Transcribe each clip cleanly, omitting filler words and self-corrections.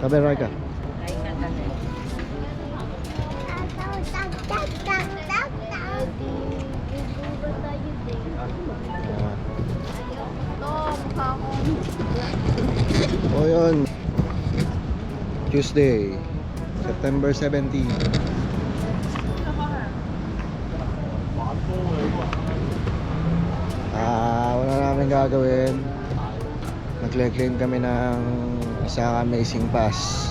Sabi Raika. O yun, Tuesday, September 17. Wala namin gagawin. Nag-claim kami ng isa Amazing Pass.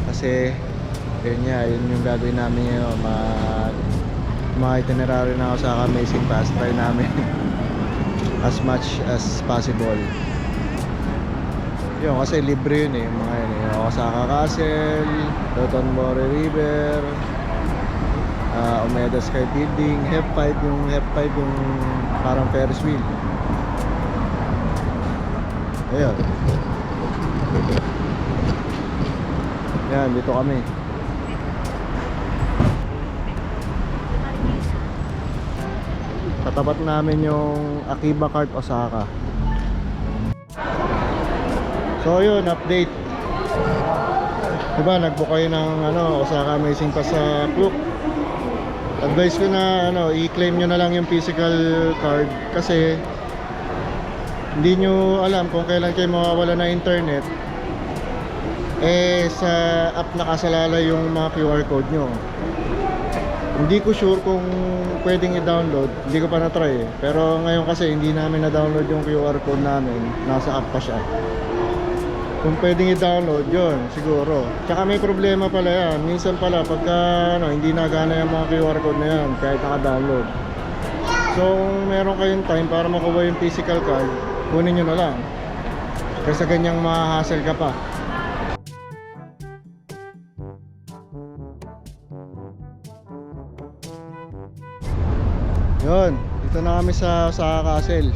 Kasi yun yung gagawin namin yun. Mga itinerary na ako sa Amazing Pass. Try namin as much as possible. Yun, kasi libre yun mga yun Osaka Castle, Dotonbori River, Umeda Sky Building, Hep5 yung parang Ferris wheel. Ayun. Yan, dito kami. Katapat namin yung Akiba Kart Osaka. So yun, update. Diba, nagbook kayo ng Osaka Amazing Pass sa Klook. Advice ko na i-claim nyo na lang yung physical card kasi hindi nyo alam kung kailan kayo mawawala na internet. Sa app nakasalala yung mga QR code nyo. Hindi ko sure kung pwedeng i-download. Hindi ko pa na-try Pero ngayon kasi hindi namin na-download yung QR code namin. Nasa app pa siya. Kung pwedeng i-download yun, siguro. Tsaka may problema pala yan. Minsan pala pagka hindi nagana yung mga QR code na yan kahit naka-download. So kung meron kayong time para makuha yung physical card, kunin nyo na lang. Kasi ganyang ma-hassle ka pa. Yun, dito na kami sa Castle.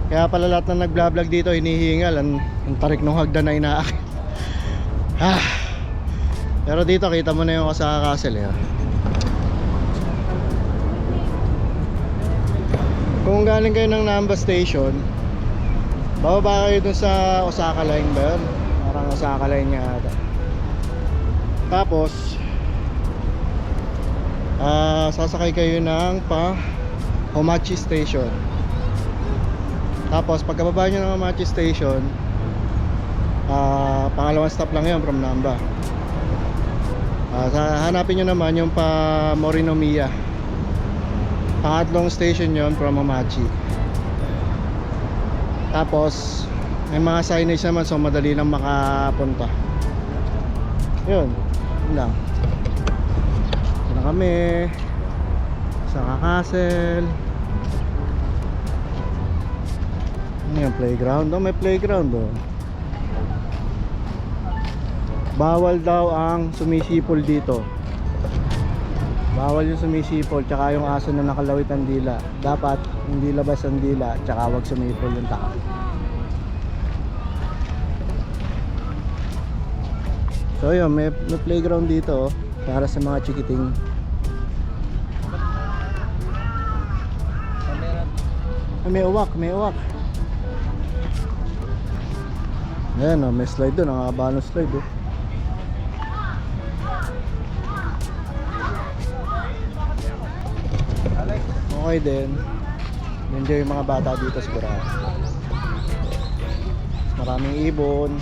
Kaya pala lahat na nag-vlog dito hinihingal ang tarik ng hagdan na inaakit. Pero dito kita mo na yung Osaka Castle Kung galing kayo ng Namba Station, bababa kayo dun sa Osaka Line ba yun? Parang Osaka Line niya ata. Tapos sasakay kayo ng Homachi Station. Tapos pagkababa nyo ng Homachi Station, pangalawang stop lang yun from Namba. Hanapin nyo naman yung Morinomiya. Pangatlong station yun from Homachi. Tapos may mga signage naman, so madali lang makapunta. Yun lang. Ito na kami sa Castle. Ano yung playground? May playground Bawal daw ang sumisipol dito. Bawal yung sumisipol, tsaka yung aso na nakalawit ang dila. Dapat hindi labas ang dila, tsaka wag sumipol yung tao. So yun, may playground dito para sa mga chikiting. May uwak. Ayan may slide doon, nakakaba ng slide Okay din. Enjoy yung mga bata dito sigurado. Maraming ibon.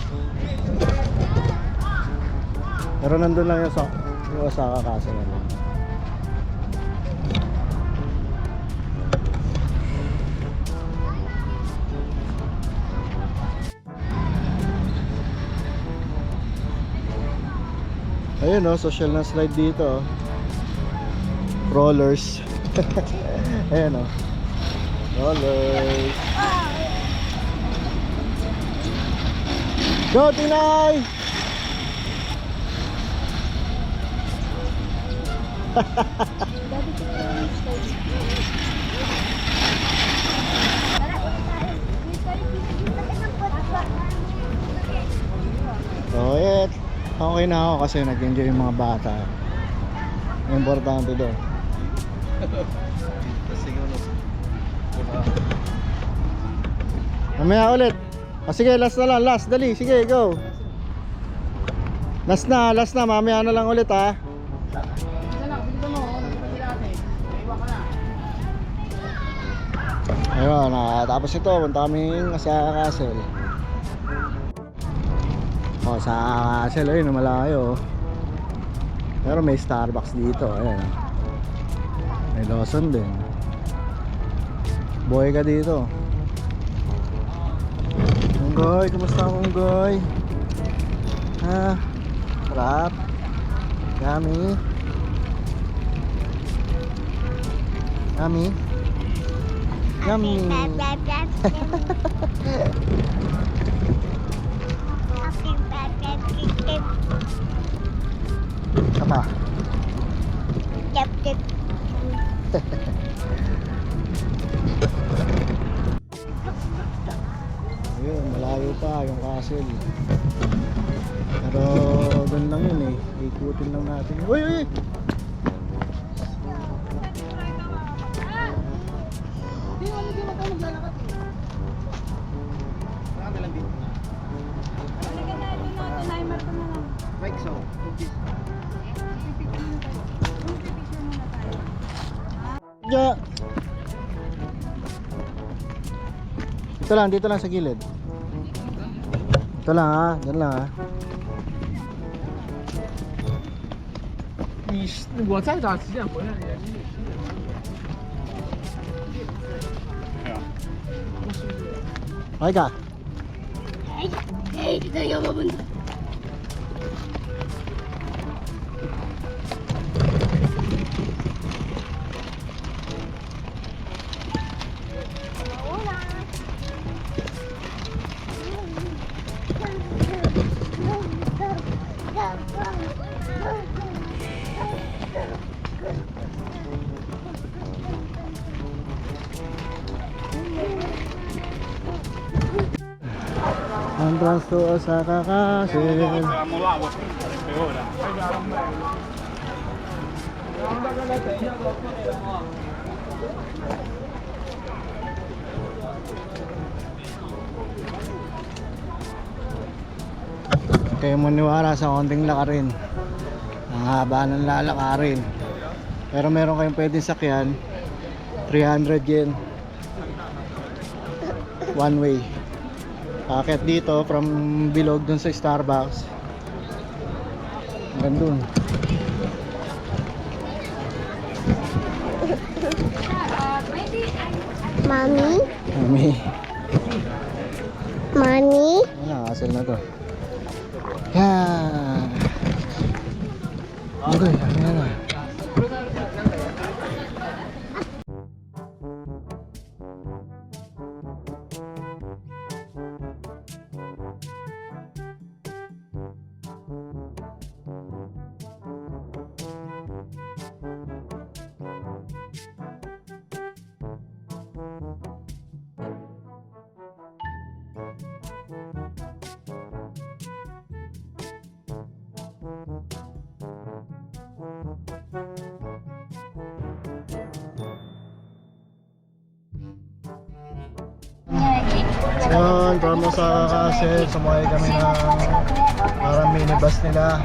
Pero nandun lang yung Osaka Castle naman. Ayun social na slide dito Rollers. Ayan rollers. Go Tinay! Oh, yeah. Okay na ako kasi nag-enjoy yung mga bata. Importante doon. Mamaya ulit. Sige, last na lang, last. Dali, sige, go. Last na, mamaya na lang ulit ha. Ayun, tapos ito, punta kaming sa Castle. Oh, sa Castle, ayun, malayo. Pero may Starbucks dito, ayun. May Lawson din. Boy ka dito. Munggoy, kumusta Munggoy? Ha? Sarap. Yummy. Yummy. Yummy. Apa? Ayun, malayo pa yung castle. Pero doon lang yun eh. Ikutin lang natin. Uy, uy! Yeah. Dito lang sa gilid. Ito lang ha, dyan lang ha. 我再打几点回来也是。 Okay ka? Entrance to Osaka Castle. Kayo maniwala sa konting lakarin. Ang haba ng lalakarin. Pero meron kayong pwedeng sakyan, 300 yen. One way. Packet dito from Bilog dun sa Starbucks. Hanggang dun. Mami? Mami. Mami? Asal na to. Yan. Okay, ayan na. Yun, from Osaka Castle, sumakay kami ng parang minibus nila.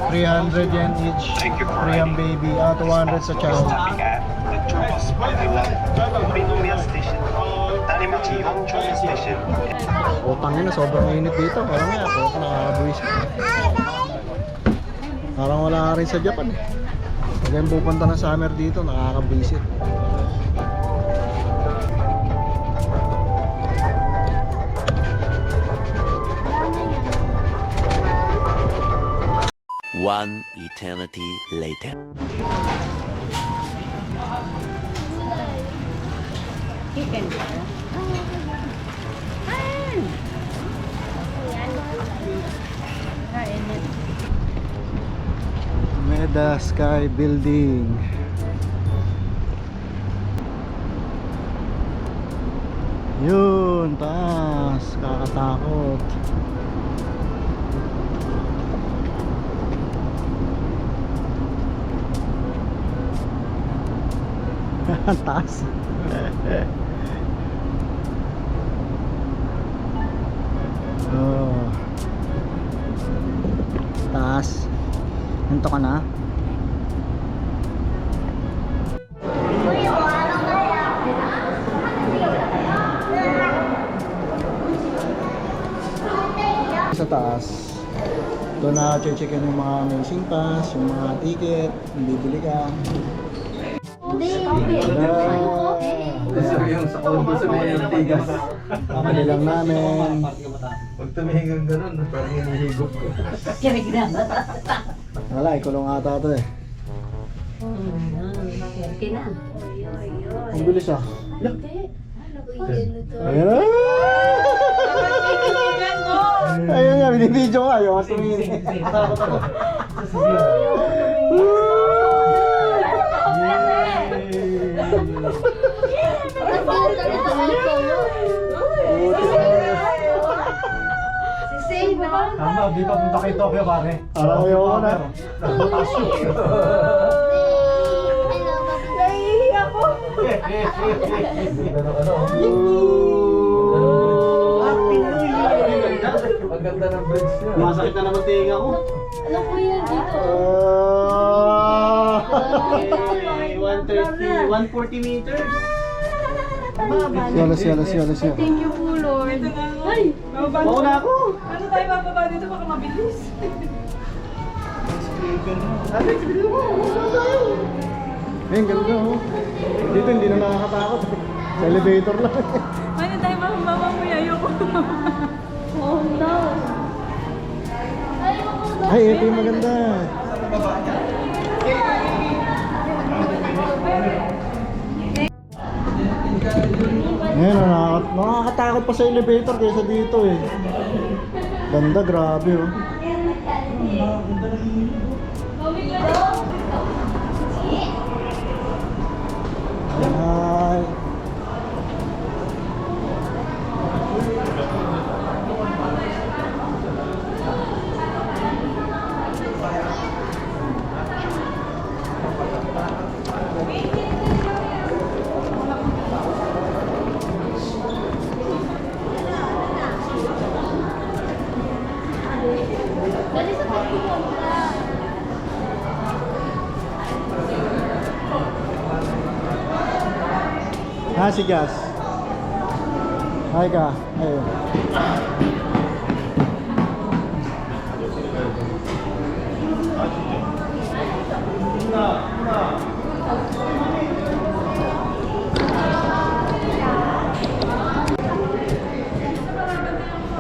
300 yen each, free ang baby, 200 sa child. Utang yun na, sobrang init dito. Parang nga, ako nakakabuwis. Parang wala rin sa Japan eh. Pag yung pupunta ng summer dito, nakakabuwisit. One eternity later. Meda Sky Building. Yun, taas, kakatakot. Taas. Oh. Taas. Hinto ka na. Sa taas, doon na checkin yung mga amazing pass, yung mga ticket, yung bibili ka. Yung sa kondo sa mga yung tigas. Mamali lang namin. Pag tumihingang ganun, parang hinihigop ko. Wala, ikulong ata ito eh. Ang bilis ah. Ayan na! Ayun nga, binibidyo ka. Ayaw ka tumingin. Tama, di pa punta kay Tokyo pare. Parang ayaw ko na. Ang ganda ng bridge niya. Masakit na naman tinga ko. Ano po yan dito? 140 meters. Yalas, yalas, yalas, yalas. Thank you po, Lord. Ay! Mauna ako. Ano tayo bababa dito baka mabilis? Ayun, ganda oh. Dito hindi na nakakatakot. Sa elevator lang. Ano tayo bababa mo ayoko. Oh no! Ay, ito yung maganda. Ngayon, nakakatakot pa sa elevator kaysa dito eh. Ganda, grabe oh. Ay. Dali sa pagpupunta. Ha, si Gas. Hi ka. Ayun.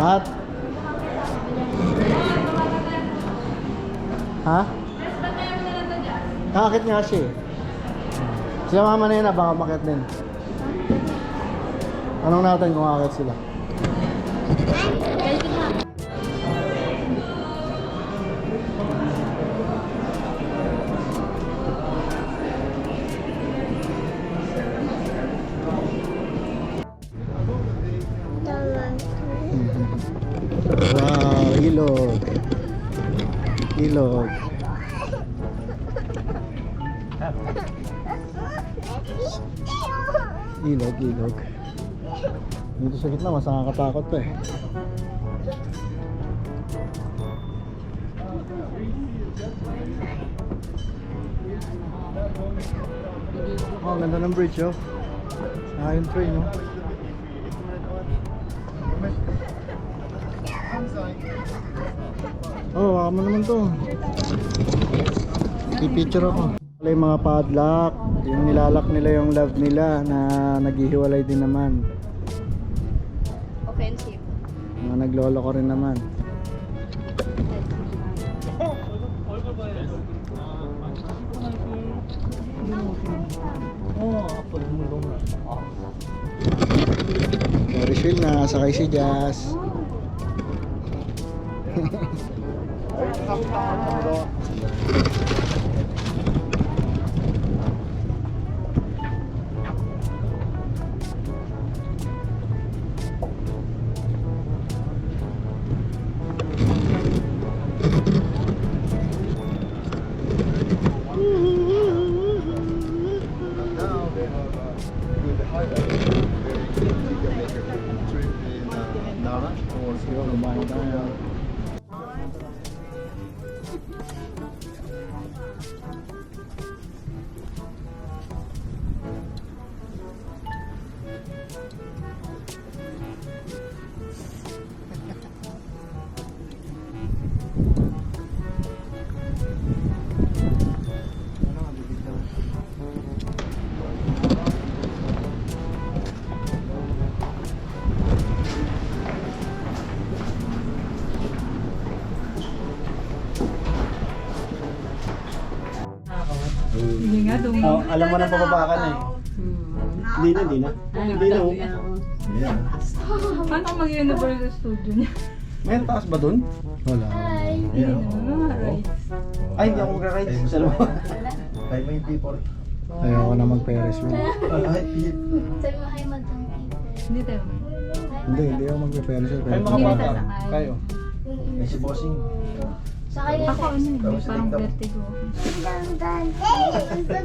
At ha? Nakakit nga siya eh. Sila mama na yun, baka makit din. Anong natin kung akit sila? Wow, ilog. Ilog. Ilog, ilog. Dito sa gitna, mas nakakatakot pa eh. Oh, ganda ng bridge oh. Yung train oh. Oh, baka mo naman to. Pipicture ako. Wala yung mga padlock. Yung nilalak nila yung love nila na naghihiwalay din naman. Offensive. Mga naglolo ko rin naman. Very chill na, sakay si Jazz. Let's go, kumain tayo. Hindi nga, Oh, alam mo nang pababakan eh. Hindi na, hindi na. Hindi na. Oh. Ayan. Paano kung mag-Universal Studio niya? May taas ba dun? Wala. Hi. Hindi naman, right? Ay, hindi ako mag-ride. Sa loob. 594. Ayoko na mag-Ferris wheel. Ay, hit. Sabi mo, hi, madam. Hindi tayo. Hindi ako mag-Ferris wheel. Ay, mga Hindi bata. na sasakay. Kayo. Eh, si Bossing. Sakay Ako ano yun, parang vertigo. Gusto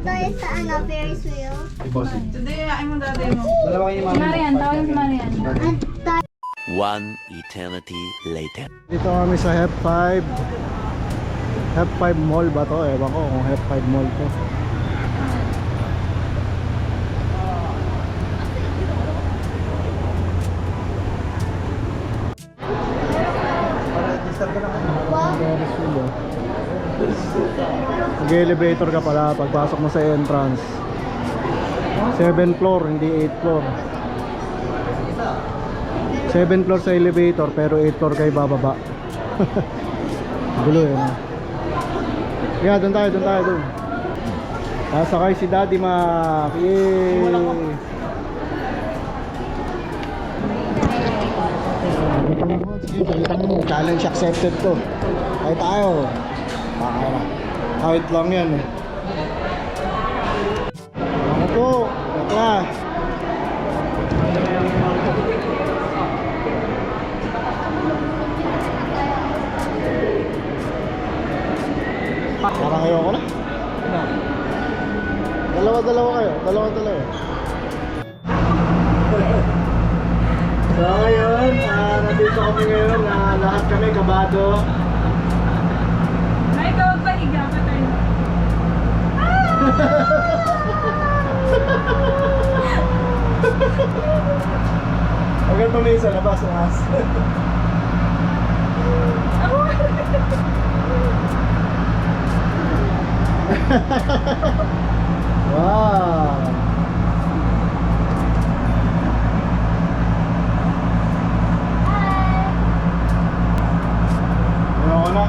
tayo sa Ferris wheel. Si Bossing. Today, ay mo dati mo. Dalawa kayo ni Si Mami. Marian, tawagin si Marian. One eternity later. Dito kami sa Hep 5. Hep 5 Mall ba to? Ewan ko kung Hep 5 Mall to. Ferris wheel oh. Mag-elevator ka pala pagpasok mo sa entrance. 7th floor, hindi 8th floor. 7th floor sa elevator pero 8th floor kayo bababa. Gulo eh no? Yeah, doon tayo doon. Sasakay si Daddy Mac. Yay! Sige, palitan mo. Challenge accepted to. Ay tayo. Bakit na. Kahit lang yan eh. Ako po. Ito. Parang ayoko na. Dalawa kayo. Dalawa. So ngayon, nandito kami ngayon na lahat kami kabado. May tawag pa higa pa tayo. Hanggang tuloy sa labas, mas. Wow! Ayoko na.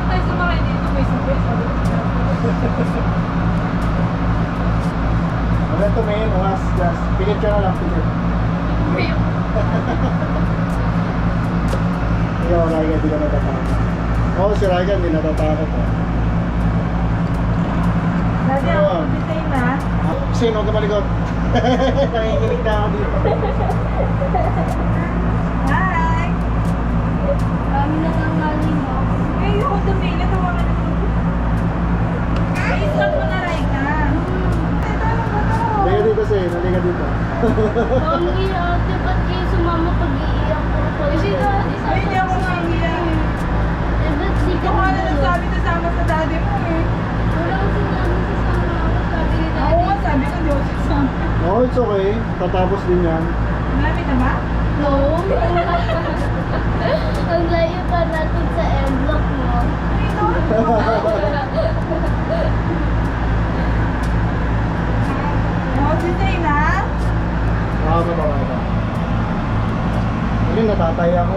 Tayo sumakay dito, may sabay. Hanggang tumingin, mas. Just pikit ka na lang, pikit. Ikaw, Raigan, di ka natatakot. Oo, si Raigan, di natatakot. Dati Oo. ako, bitay na. Sino, huwag ka malikot. Nanginginig na ako dito. Hi! Kami na lang galing mo. Ay, ako tumili, tawagan mo. Ay, stop mo na, Raika. Ay, tama ba to? Halika dito, Sen. Halika dito. Mami, ate, ba't kayo sumama pag-iiyak ko? Kasi dati sa Ay, hindi ako mahihiya. Eh, ba't di ka Ikaw nga na nagsabi na sama sa daddy mo eh. Wala ko sinabi sasama ako. Sabi ni Ako daddy. nga sabi ko, di ako sasama. No, it's okay. Tatapos din yan. Marami na ba? No. Ang layo pa natin sa M-block mo. Oh, si Zayna? Ito. Hindi, natatay ako.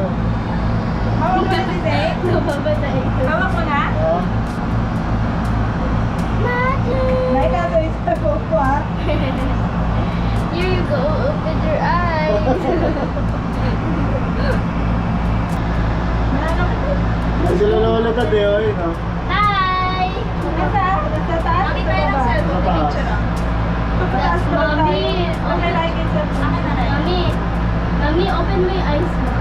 Hawak mo na si Zay? Nababatay ko. Hawak mo na? Ah, May nasa isa ko po ah. Here you go. Open your eyes. ay sila lolo ka, Deo, no? Hi! Nasa? Nasa taas? Bakit tayo ng cellphone? Sa taas. Pataas na Mami. tayo. Okay, like it sa Mami, Mami, open mo yung eyes mo.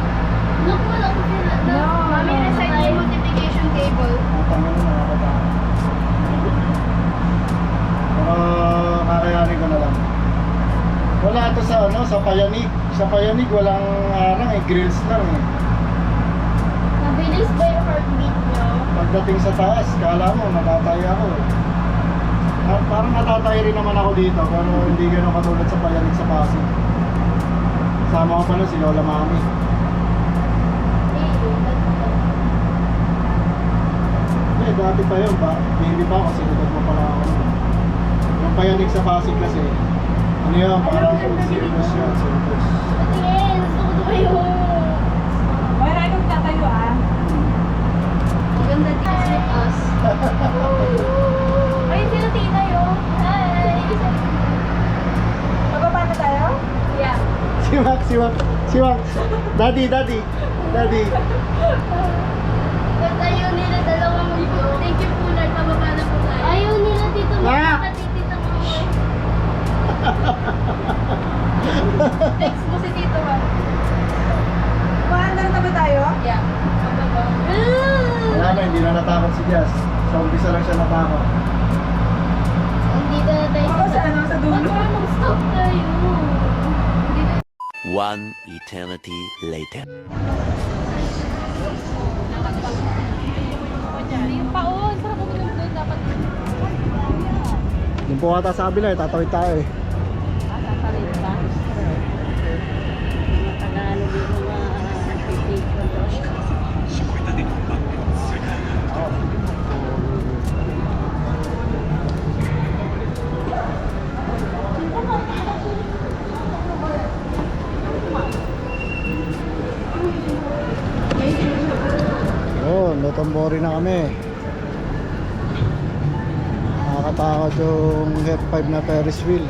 Look mo lang sila. No, Mami, no, nasa no. yung multiplication table. Ang tangin na nakakatakot. Kakayanin ko na lang. Wala to sa ano, sa Payanig. Sa Payanig walang harang eh, grills lang eh. Mabilis ba yung heartbeat nyo? Pagdating sa taas, kala mo natatay ako eh. Parang natatay rin naman ako dito, pero hindi gano'n katulad sa Payanig sa Pasig. Sama ko pala si Lola Mami. Eh, dati pa yun ba? Baby pa ako, sinugod mo pala ako. Yung Payanig sa Pasig kasi, ano yun, parang circus yun, circus. Patingin, gusto ko kayo. Wala nang tatayo ah. Maganda dance with us. Ay, sila Tina yun. Hi! Bababa na tayo? Yeah. Siwak. Daddy. Ba't ayaw nila dalawang mundo? Thank you po, Lord. Pababa na po tayo. Ayaw nila dito makakatitita ko. Next mo si Tito ba? Maandar na ba tayo? Yeah. Pababa. Wala na, hindi na natakot si Jazz. Sa umpisa lang siya natakot. Hindi na tayo Ako sa ano, sa dulo. Ba't mag-stop tayo? Hindi na. One eternity later. Yung paon, sarap mo doon dapat. Yung po ata sa kabila eh, tatawid tayo eh. Sasalit ka? Tagalog yung mga take ko doon. Oh, Notombori na kami. Nakakatakot yung F5 na Ferris wheel.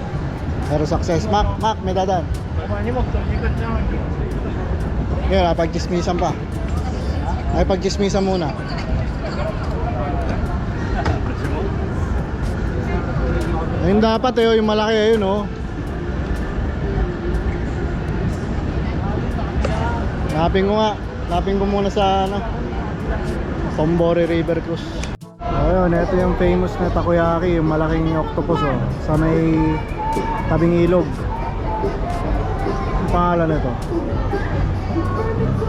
Pero success. Mac, may dadan. Yan, pagchismisan pa. Ay, pagchismisan muna. Ayun dapat eh, yung malaki ayun oh. Lapin ko muna sa ano, Tombori River Cruise. Ayun, ito yung famous na takoyaki, yung malaking octopus oh, sa may tabing ilog. Ang pangalan nito,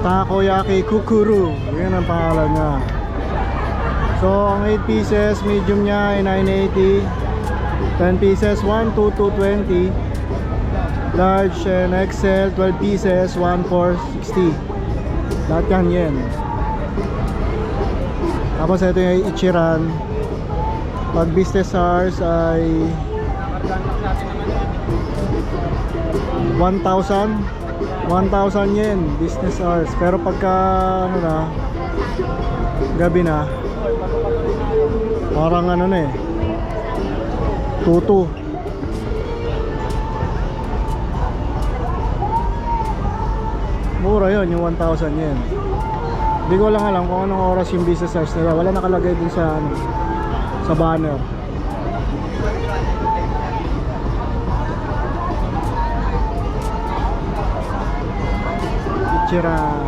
Takoyaki Kukuru. Yun ang pangalan niya. So ang 8 pieces, medium niya ay 980. 10 pieces, 1, 2, 220. Large and XL, 12 pieces, 1,460. Lahat yan yen. Tapos ito yung Ichiran. Pag business hours ay 1,000 yen business hours. Pero pagka ano na, gabi na, parang ano na eh, 2,200. Mura yun, yung 1,000 yen. Hindi ko lang alam kung anong oras yung business hours nila. Wala nakalagay din sa ano, sa banner. Ichiran.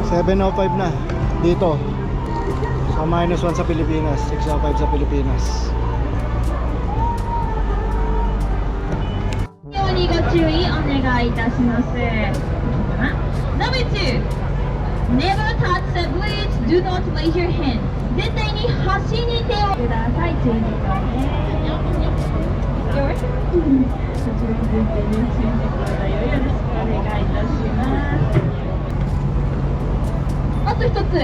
$705 na dito. So -1 sa Pilipinas, 605 sa Pilipinas. Number 2. Never touch the bridge. Do not raise your hand. 絶対に橋に手をください。注意ですね。Yours? そちらに絶対に注意してくださいよ。よろしくお願いいたします。あと一つ。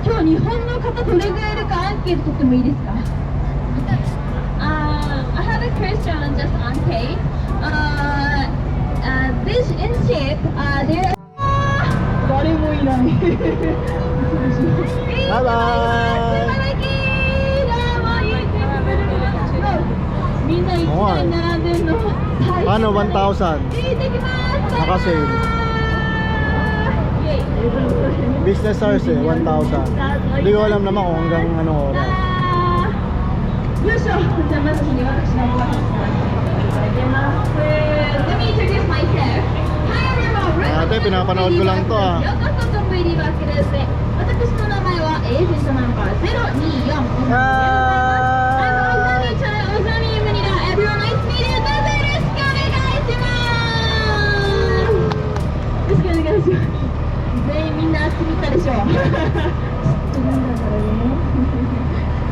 今日日本の方どれぐらいいるかアンケート取ってもいいですか？ I have a question just on tape. This in ship, there. 誰もいない。バイバみんな一台並んでんの。Paano 1,000? 行ってきます。 Nakasave. Business hours eh, 1,000. Hindi ko alam naman kung hanggang ano oras. よいしょ。じゃあまずに私のご挨拶させていただきます。Let me introduce myself. Hi everyone. Ate, pinapanood ko lang to ah. ようこそトンブリバックです。私の名前はエージェントナンバー024。Hi! 願いします。全員みんな集めたでしょ。知ってるんだからね。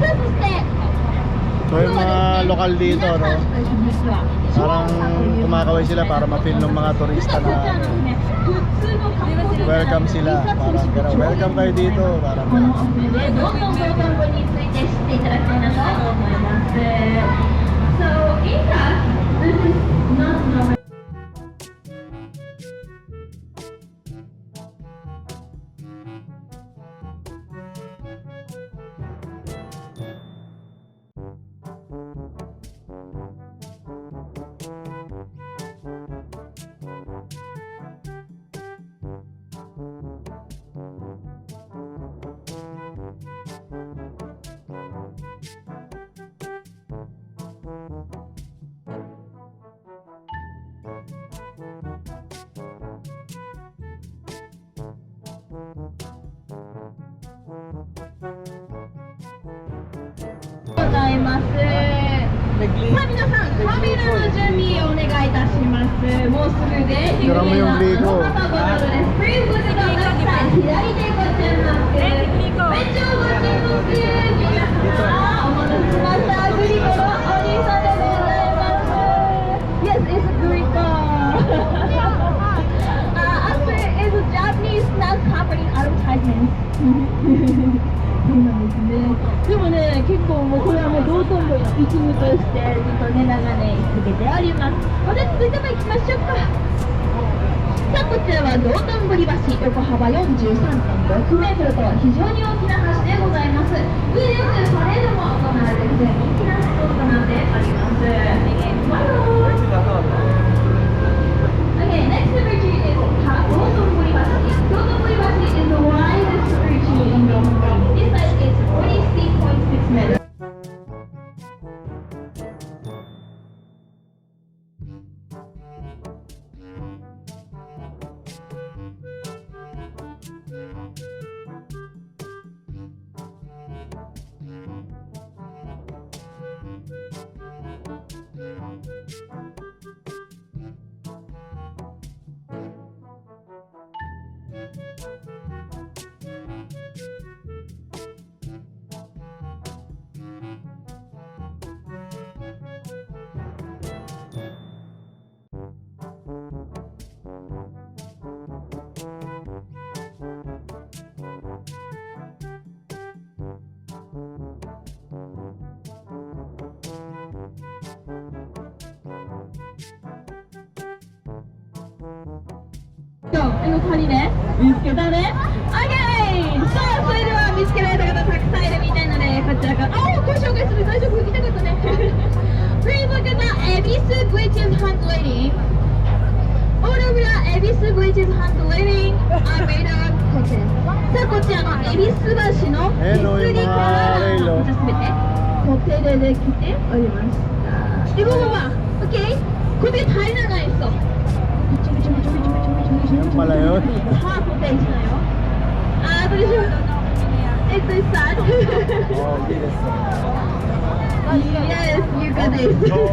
さあそして So yung mga lokal dito, no? Parang kumakaway sila para ma-feel ng mga turista na welcome sila. Parang gano'n, welcome kayo dito. Parang このお船でどんどん道頓堀について知っていただきたいなと思います。So in fact, this is not normal.ございます。さあ皆さん、カメラの準備をお願いいたします。もうすぐで有名なあの方々です。Please look at the left side。左手ご注目。왼쪽ご注目。皆様、お待たせしました。グリコのお兄さんでございます。Yes, it's Griko. Actually, it's a Japanese snack company advertisement. そうなんですね。でもね、結構もうこれはもう道頓堀の一部としてずっとね長年続けております。で続いても行きましょうか。さあこちらは道頓堀橋、横幅 43.6 メートルと非常に大きな橋でございます。上でよくパレードも行われていて人気なスポットとなっております。Okay, next bridge is 道頓堀橋。道頓堀橋 is the widest bridge in Dombori. This side is 46.6 meters.ここにね、見つけたね。OK! さあ、それでは見つけられた方たくさんいるみたいなので、こちらから、ご紹介する大丈夫行きたかったね。Please look at the Ebisu Bridges handleting. All of the Ebisu Bridges handleting are made of cotton. さあ、こちらの恵比寿橋の手すりからこちらすべてコテでできておりました。で、ここは、OK? これ平らないそう。Yung pala yun. Half-page na yun. Ito siya. Ito is sad. Yes, you got this. そう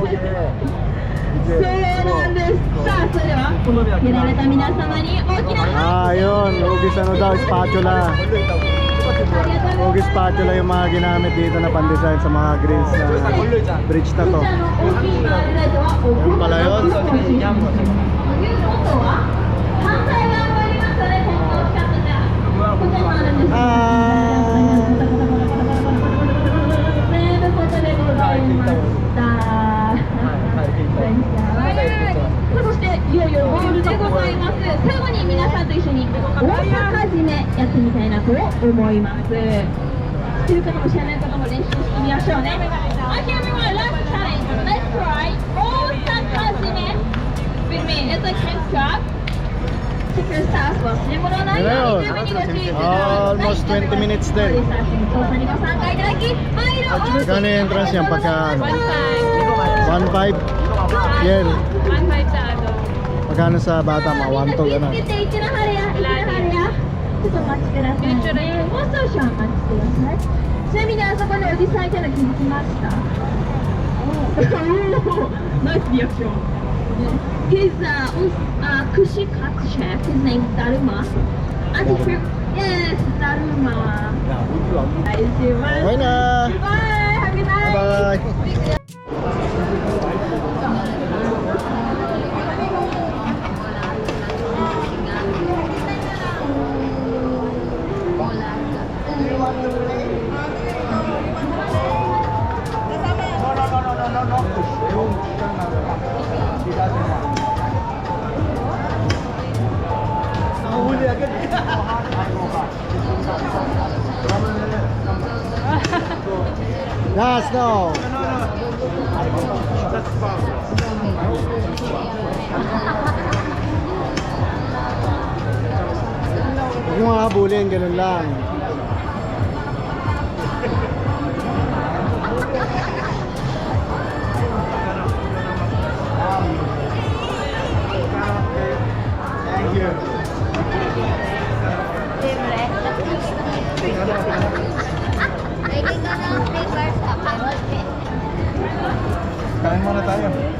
なんです。さあ、それでは見られた皆様に大きな拍手を Yun. Hugis ano daw, spatula. Hugis spatula yung mga ginamit dito na pan-design sa mga grills na bridge na to. こちらの大きいバールライトはおYung pala yun. 反対側もありますので、この大きかったじゃこちらもあるんです。全部こちらでございました。そしていよいよゴールでございます。最後に皆さんと一緒に大阪締めやってみたいなと思います。知ってる方も知らない方も練習してみましょうね。Okay, everyone, last challenge. Let's try 大阪締め with me. It's a hand strap. Check your stars. 忘れ物ないように準備にご注意ください。 Almost 20 minutes din. 操作にご参加いただき、マイルを Magkano yung entrance yan pagka ano? 1.5? Yen. 1.5 sa ano. Magkano sa bata? Mga 1 to gano'n. ちょっとお待ちくださいね。もう少々お待ちください。ちなみにあそこにおじさんいたの気づきました？ナイスリアクション。He's Kushikatsu chef. His name's Daruma. And yes, Daruma. Okay na! Bye. Have a good night. Bye! Yes, no! Huwag mo nga habulin, ganun lang. Thank you. Pwede ka ng papers ka, pero Kain muna tayo.